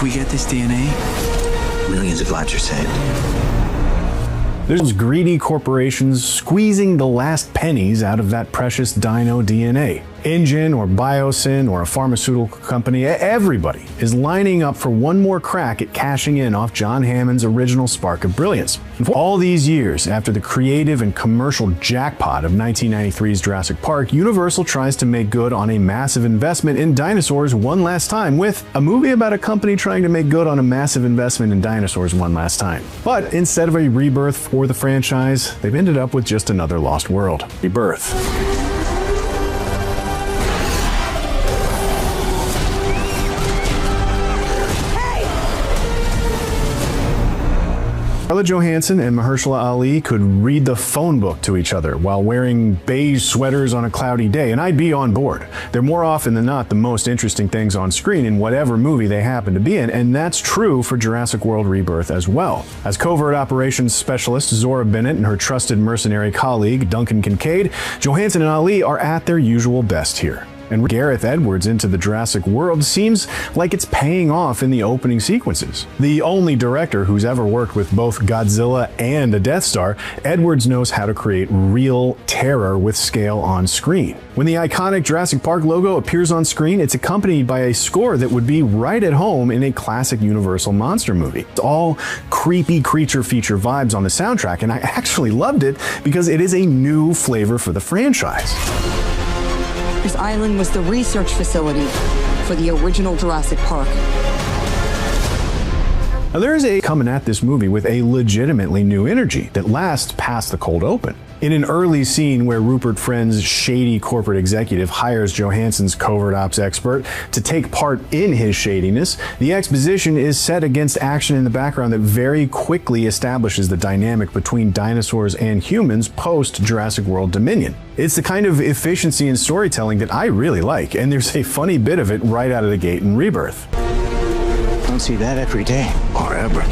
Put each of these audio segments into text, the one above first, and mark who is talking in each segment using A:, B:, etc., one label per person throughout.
A: If we get this DNA, millions of lives are saved.
B: There's greedy corporations squeezing the last pennies out of that precious dino DNA. InGen or Biosyn or a pharmaceutical company, everybody is lining up for one more crack at cashing in off John Hammond's original spark of brilliance. And for all these years, after the creative and commercial jackpot of 1993's Jurassic Park, Universal tries to make good on a massive investment in dinosaurs one last time with a movie about a company trying to make good on a massive investment in dinosaurs one last time. But instead of a rebirth for the franchise, they've ended up with just another lost world. Rebirth. Scarlett Johansson and Mahershala Ali could read the phone book to each other while wearing beige sweaters on a cloudy day, and I'd be on board. They're more often than not the most interesting things on screen in whatever movie they happen to be in, and that's true for Jurassic World Rebirth as well. As covert operations specialist Zora Bennett and her trusted mercenary colleague Duncan Kincaid, Johansson and Ali are at their usual best here. And Gareth Edwards into the Jurassic world seems like it's paying off in the opening sequences. The only director who's ever worked with both Godzilla and a Death Star, Edwards knows how to create real terror with scale on screen. When the iconic Jurassic Park logo appears on screen, it's accompanied by a score that would be right at home in a classic Universal monster movie. It's all creepy creature feature vibes on the soundtrack, and I actually loved it because it is a new flavor for the franchise.
C: This island was the research facility for the original Jurassic Park.
B: Now there's a coming at this movie with a legitimately new energy that lasts past the cold open. In an early scene where Rupert Friend's shady corporate executive hires Johansson's covert ops expert to take part in his shadiness, the exposition is set against action in the background that very quickly establishes the dynamic between dinosaurs and humans post-Jurassic World Dominion. It's the kind of efficiency in storytelling that I really like, and there's a funny bit of it right out of the gate in Rebirth.
A: Don't see that every day, or ever.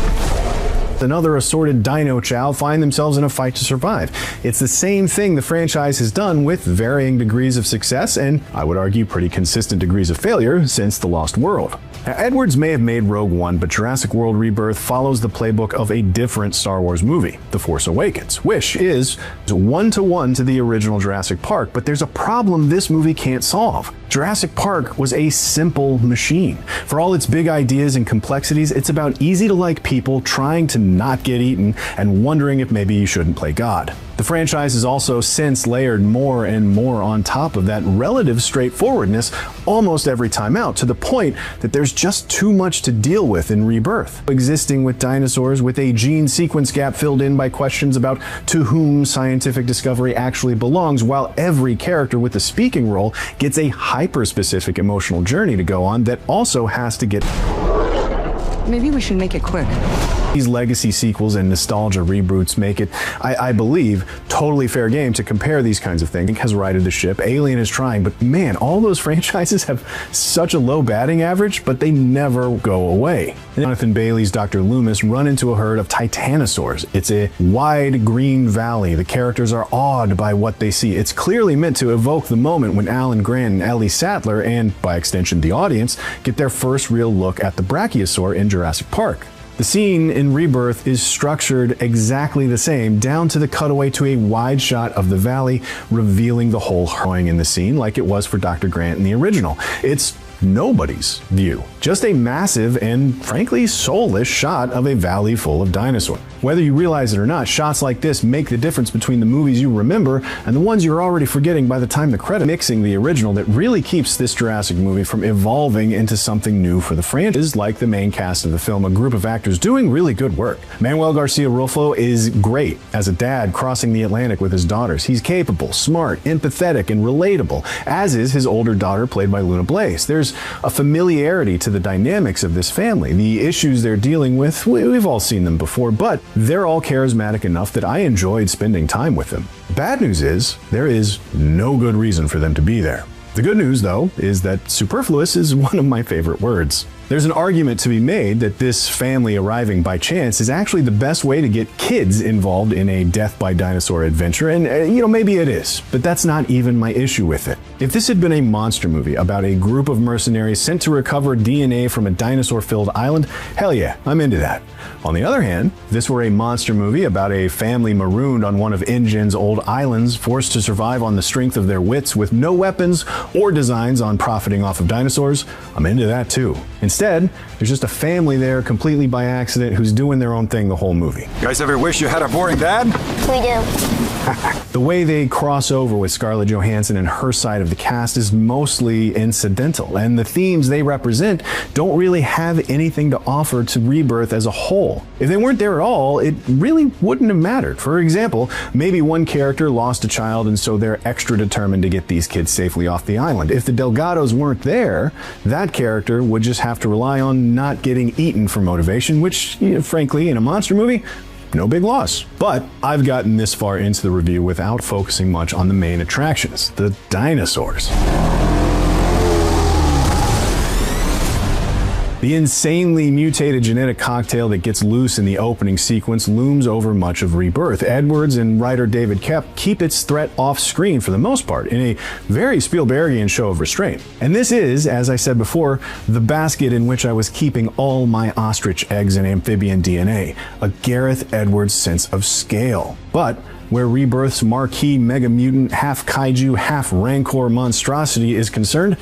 B: Another assorted dino chow find themselves in a fight to survive. It's the same thing the franchise has done with varying degrees of success and, I would argue, pretty consistent degrees of failure since The Lost World. Now, Edwards may have made Rogue One, but Jurassic World Rebirth follows the playbook of a different Star Wars movie, The Force Awakens, which is one-to-one to the original Jurassic Park, but there's a problem this movie can't solve. Jurassic Park was a simple machine. For all its big ideas and complexities, it's about easy-to-like people trying to not get eaten and wondering if maybe you shouldn't play God. The franchise has also since layered more and more on top of that relative straightforwardness almost every time out, to the point that there's just too much to deal with in Rebirth. Existing with dinosaurs with a gene sequence gap filled in by questions about to whom scientific discovery actually belongs, while every character with a speaking role gets a hyper-specific emotional journey to go on that also has to get...
C: Maybe we should make it quick.
B: These legacy sequels and nostalgia reboots make it, I believe, totally fair game to compare these kinds of things. Has righted the ship, Alien is trying, but man, all those franchises have such a low batting average, but they never go away. Jonathan Bailey's Dr. Loomis run into a herd of titanosaurs. It's a wide green valley. The characters are awed by what they see. It's clearly meant to evoke the moment when Alan Grant and Ellie Sattler, and by extension the audience, get their first real look at the Brachiosaur in Jurassic Park. The scene in Rebirth is structured exactly the same, down to the cutaway to a wide shot of the valley, revealing the whole harrowing in the scene like it was for Dr. Grant in the original. It's nobody's view. Just a massive and, frankly, soulless shot of a valley full of dinosaurs. Whether you realize it or not, shots like this make the difference between the movies you remember and the ones you're already forgetting by the time the credits. Mixing the original that really keeps this Jurassic movie from evolving into something new for the franchise, like the main cast of the film, a group of actors doing really good work. Manuel Garcia Rulfo is great as a dad crossing the Atlantic with his daughters. He's capable, smart, empathetic, and relatable, as is his older daughter played by Luna Blaze. There's a familiarity to the dynamics of this family. The issues they're dealing with, we've all seen them before, but they're all charismatic enough that I enjoyed spending time with them. The bad news is, there is no good reason for them to be there. The good news, though, is that superfluous is one of my favorite words. There's an argument to be made that this family arriving by chance is actually the best way to get kids involved in a death by dinosaur adventure, and maybe it is, but that's not even my issue with it. If this had been a monster movie about a group of mercenaries sent to recover DNA from a dinosaur-filled island, hell yeah, I'm into that. On the other hand, if this were a monster movie about a family marooned on one of InGen's old islands, forced to survive on the strength of their wits with no weapons or designs on profiting off of dinosaurs, I'm into that too. Instead, there's just a family there completely by accident who's doing their own thing the whole movie.
D: You guys ever wish you had a boring dad?
E: We do.
B: The way they cross over with Scarlett Johansson and her side of the cast is mostly incidental, and the themes they represent don't really have anything to offer to Rebirth as a whole. If they weren't there at all, it really wouldn't have mattered. For example, maybe one character lost a child and so they're extra determined to get these kids safely off the island. If the Delgados weren't there, that character would just have to rely on not getting eaten for motivation, which, frankly, in a monster movie, no big loss. But I've gotten this far into the review without focusing much on the main attractions, the dinosaurs. The insanely mutated genetic cocktail that gets loose in the opening sequence looms over much of Rebirth. Edwards and writer David Koepp keep its threat off screen for the most part, in a very Spielbergian show of restraint. And this is, as I said before, the basket in which I was keeping all my ostrich eggs and amphibian DNA, a Gareth Edwards sense of scale. But where Rebirth's marquee mega mutant, half kaiju, half rancor monstrosity is concerned,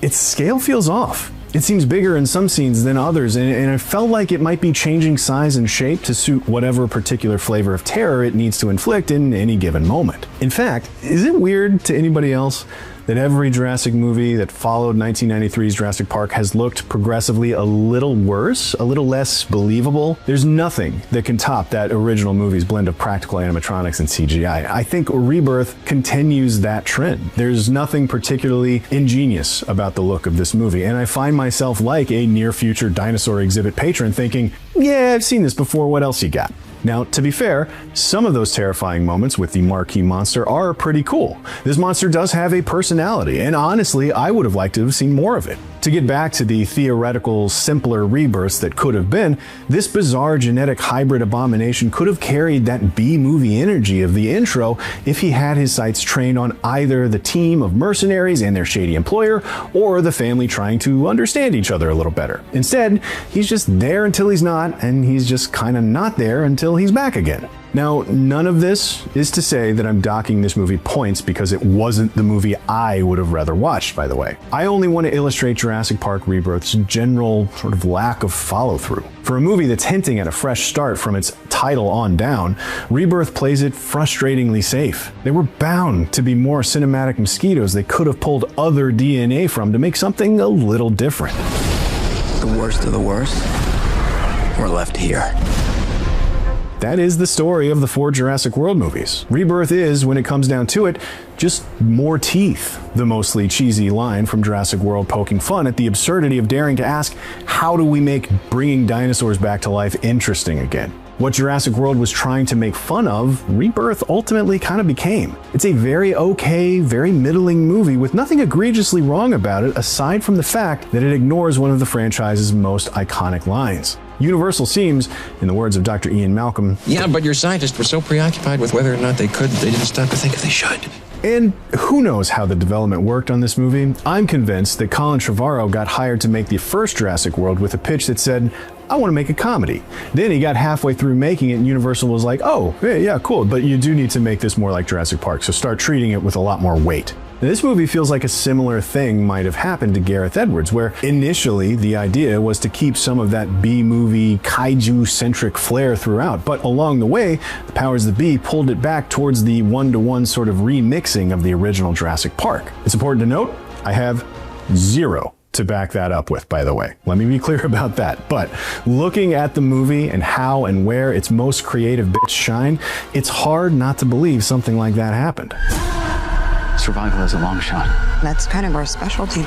B: its scale feels off. It seems bigger in some scenes than others, and it felt like it might be changing size and shape to suit whatever particular flavor of terror it needs to inflict in any given moment. In fact, is it weird to anybody else that every Jurassic movie that followed 1993's Jurassic Park has looked progressively a little worse, a little less believable? There's nothing that can top that original movie's blend of practical animatronics and CGI. I think Rebirth continues that trend. There's nothing particularly ingenious about the look of this movie, and I find myself like a near-future dinosaur exhibit patron thinking, yeah, I've seen this before, what else you got? Now, to be fair, some of those terrifying moments with the marquee monster are pretty cool. This monster does have a personality, and honestly, I would have liked to have seen more of it. To get back to the theoretical, simpler rebirths that could have been, this bizarre genetic hybrid abomination could have carried that B-movie energy of the intro if he had his sights trained on either the team of mercenaries and their shady employer, or the family trying to understand each other a little better. Instead, he's just there until he's not, and he's just kinda not there until he's back again. Now, none of this is to say that I'm docking this movie points because it wasn't the movie I would have rather watched, by the way. I only want to illustrate Jurassic Park Rebirth's general sort of lack of follow-through. For a movie that's hinting at a fresh start from its title on down, Rebirth plays it frustratingly safe. There were bound to be more cinematic mosquitoes they could have pulled other DNA from to make something a little different.
A: The worst of the worst, we're left here.
B: That is the story of the 4 Jurassic World movies. Rebirth is, when it comes down to it, just more teeth. The mostly cheesy line from Jurassic World poking fun at the absurdity of daring to ask, how do we make bringing dinosaurs back to life interesting again? What Jurassic World was trying to make fun of, Rebirth ultimately kind of became. It's a very okay, very middling movie with nothing egregiously wrong about it aside from the fact that it ignores one of the franchise's most iconic lines. Universal seems, in the words of Dr. Ian Malcolm,
F: yeah, but your scientists were so preoccupied with whether or not they could, they didn't stop to think if they should.
B: And who knows how the development worked on this movie? I'm convinced that Colin Trevorrow got hired to make the first Jurassic World with a pitch that said, I want to make a comedy. Then he got halfway through making it and Universal was like, oh, yeah, cool, but you do need to make this more like Jurassic Park, so start treating it with a lot more weight. Now, this movie feels like a similar thing might have happened to Gareth Edwards, where initially the idea was to keep some of that B-movie, kaiju-centric flair throughout, but along the way, the powers that be pulled it back towards the one-to-one sort of remixing of the original Jurassic Park. It's important to note, I have 0 to back that up with, by the way. Let me be clear about that. But looking at the movie and how and where its most creative bits shine, it's hard not to believe something like that happened.
A: Survival is a long shot.
C: That's kind of our specialty.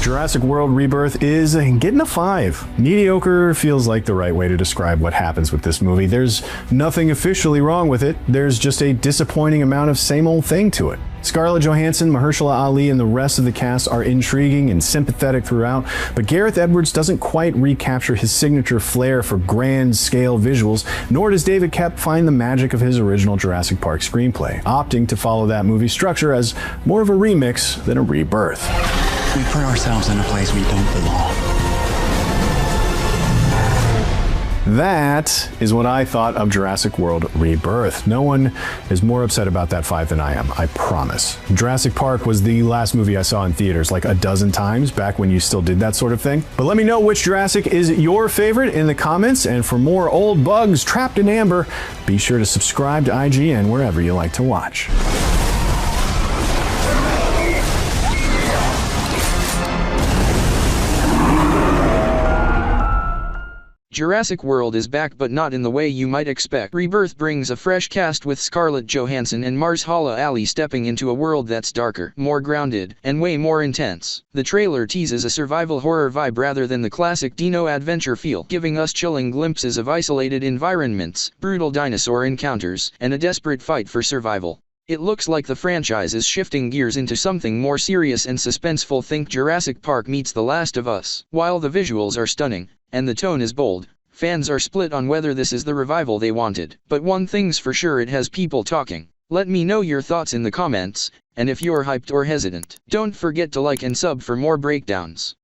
B: Jurassic World Rebirth is getting a 5. Mediocre feels like the right way to describe what happens with this movie. There's nothing officially wrong with it. There's just a disappointing amount of same old thing to it. Scarlett Johansson, Mahershala Ali, and the rest of the cast are intriguing and sympathetic throughout, but Gareth Edwards doesn't quite recapture his signature flair for grand-scale visuals, nor does David Koepp find the magic of his original Jurassic Park screenplay, opting to follow that movie's structure as more of a remix than a rebirth.
A: We put ourselves in a place we don't belong.
B: That is what I thought of Jurassic World Rebirth. No one is more upset about that 5 than I am, I promise. Jurassic Park was the last movie I saw in theaters like a dozen times back when you still did that sort of thing. But let me know which Jurassic is your favorite in the comments, and for more old bugs trapped in amber, be sure to subscribe to IGN wherever you like to watch.
E: Jurassic World is back, but not in the way you might expect. Rebirth brings a fresh cast with Scarlett Johansson and Mahershala Ali stepping into a world that's darker, more grounded, and way more intense. The trailer teases a survival horror vibe rather than the classic dino adventure feel, giving us chilling glimpses of isolated environments, brutal dinosaur encounters, and a desperate fight for survival. It looks like the franchise is shifting gears into something more serious and suspenseful. Think Jurassic Park meets The Last of Us. While the visuals are stunning, and the tone is bold, fans are split on whether this is the revival they wanted. But one thing's for sure, it has people talking. Let me know your thoughts in the comments, and if you're hyped or hesitant. Don't forget to like and sub for more breakdowns.